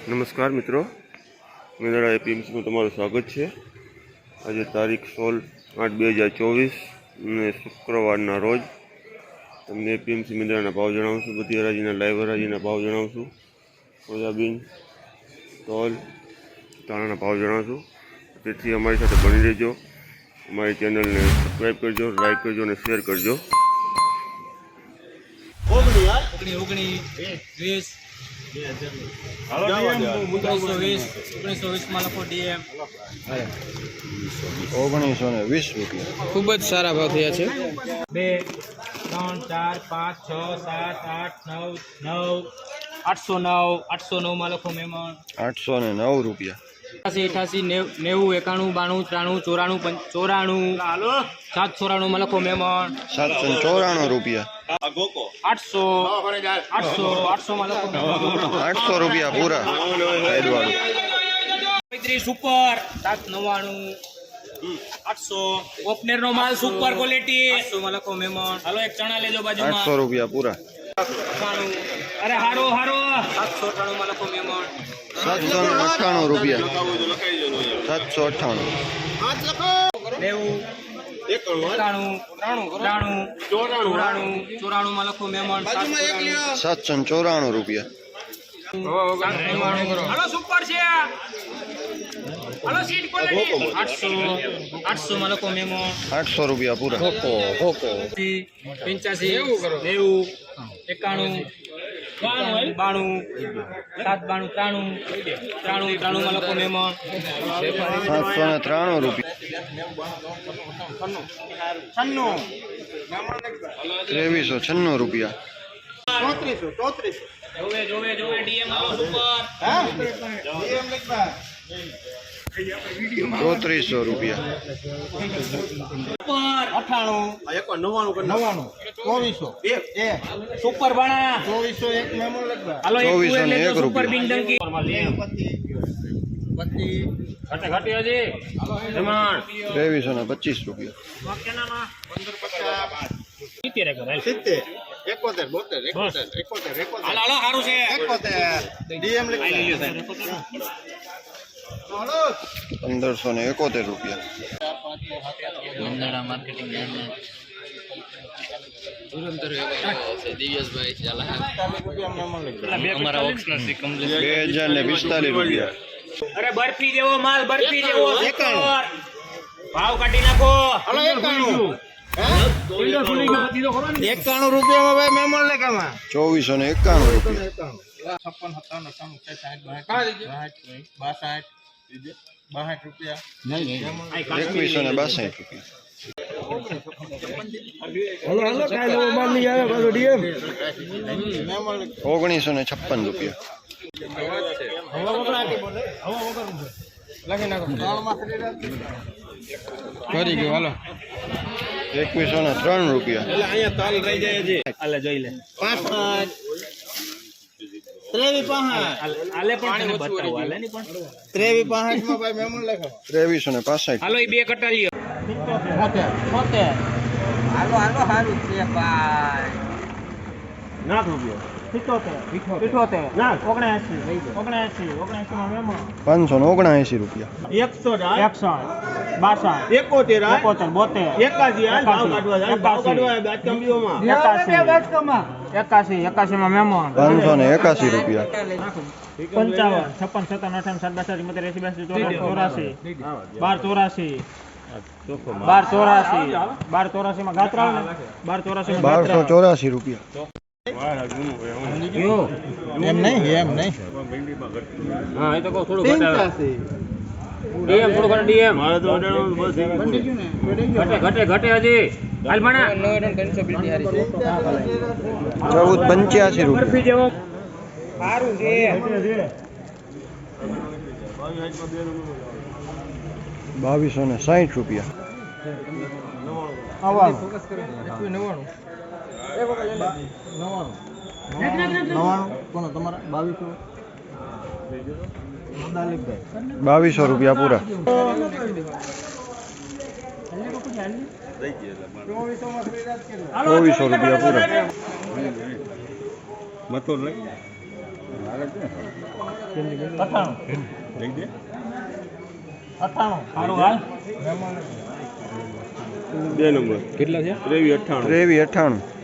નમસ્કાર મિત્રો, મેંદરડા એપીએમસીમાં તમારું સ્વાગત છે। આજે તારીખ 16/8/2024 અને શુક્રવારના રોજ તમને એપીએમસી મેંદરડાના ભાવ જણાવશું। બધી હરાજીના લાઈવ હરાજીના ભાવ જણાવશું। સોયાબીન, તલ, ધાણાના ભાવ જણાવશું। તેથી અમારી સાથે બની રહેજો। અમારી ચેનલને સબસ્ક્રાઈબ કરજો, લાઈક કરજો અને શેર કરજો। 1920 રૂપિયા ખૂબ જ સારા ભાવ થયા છે। 2 3 4 5 6 7 8 9 809 માં લખો મહેમાન। 809 રૂપિયા। 88 90 91 92 93 94 794 માં લખો મહેમાન। 794 રૂપિયા। 800 માં લખો મહેમાન। 800 રૂપિયા પૂરા સાઈડવાળું। 35 સુપર 799 800 ઓપનર નો માલ સુપર ક્વોલિટી 800 માં લખો મહેમાન। હાલો એક ચણા લેજો બાજુમાં। 800 રૂપિયા પૂરા। 98 અરે હારો 798 માં લખો મહેમાન। 798 રૂપિયા। 798 94 માં લખો મહેમાન। 794 રૂપિયા। હાલો સુપર છે, હાલો સીટ ક્વોલિટી 800 માં લખો મહેમાન। 800 રૂપિયા પૂરા। 85 90 91 92 93 માં લખો મહેમાન। 793 રૂપિયા। 2396 રૂપિયા। જોવે ડીએમ આવો સુપર 3400 રૂપિયા। સુપર બાણા 2401 હાલો 2401 સુપર રૂપિયા। બિંગ ડંકી ઘટે હજી જમાણ 2325 રૂપિયા। 1571 રૂપિયા। મેંદરડા માર્કેટિંગ યાર્ડના ધુરંધર દિવ્યેશભાઈ ચાલા અમારા ઓક્સનર કમ્પ્લીટ 2045 રૂપિયા। અરે બરફી જેવો માલ, બરફી જેવો ભાવ કાઢી નાખો। 91 રૂપિયામાં ભાઈ મહેમાન લેખામાં 2491 રૂપિયા। 1956 રૂપિયા। 2103 રૂપિયા। 2365 હાલો બે કટા લ્યો। નાખ રૂપિયા 75 નાખ 79 માં મહેમાન। 579 રૂપિયા। 81 માં મહેમાન। 581 રૂપિયા। 55 56 57 58 87 1284 માં ગાત્રા 1284 રૂપિયા। એમ નહીં હા એ તો કહું થોડું ઘટાડે ડીએમ થોડું ઘટાડે ડીએમ મારે તો ઘટે હજી હાલ ભણા 1485 રૂપિયા। બરફી જેવો સારું છે 2260 રૂપિયા। 2200 રૂપિયા પૂરા। 2400 રૂપિયા પૂરા। બે નંબર કેટલા છે? 2398 2398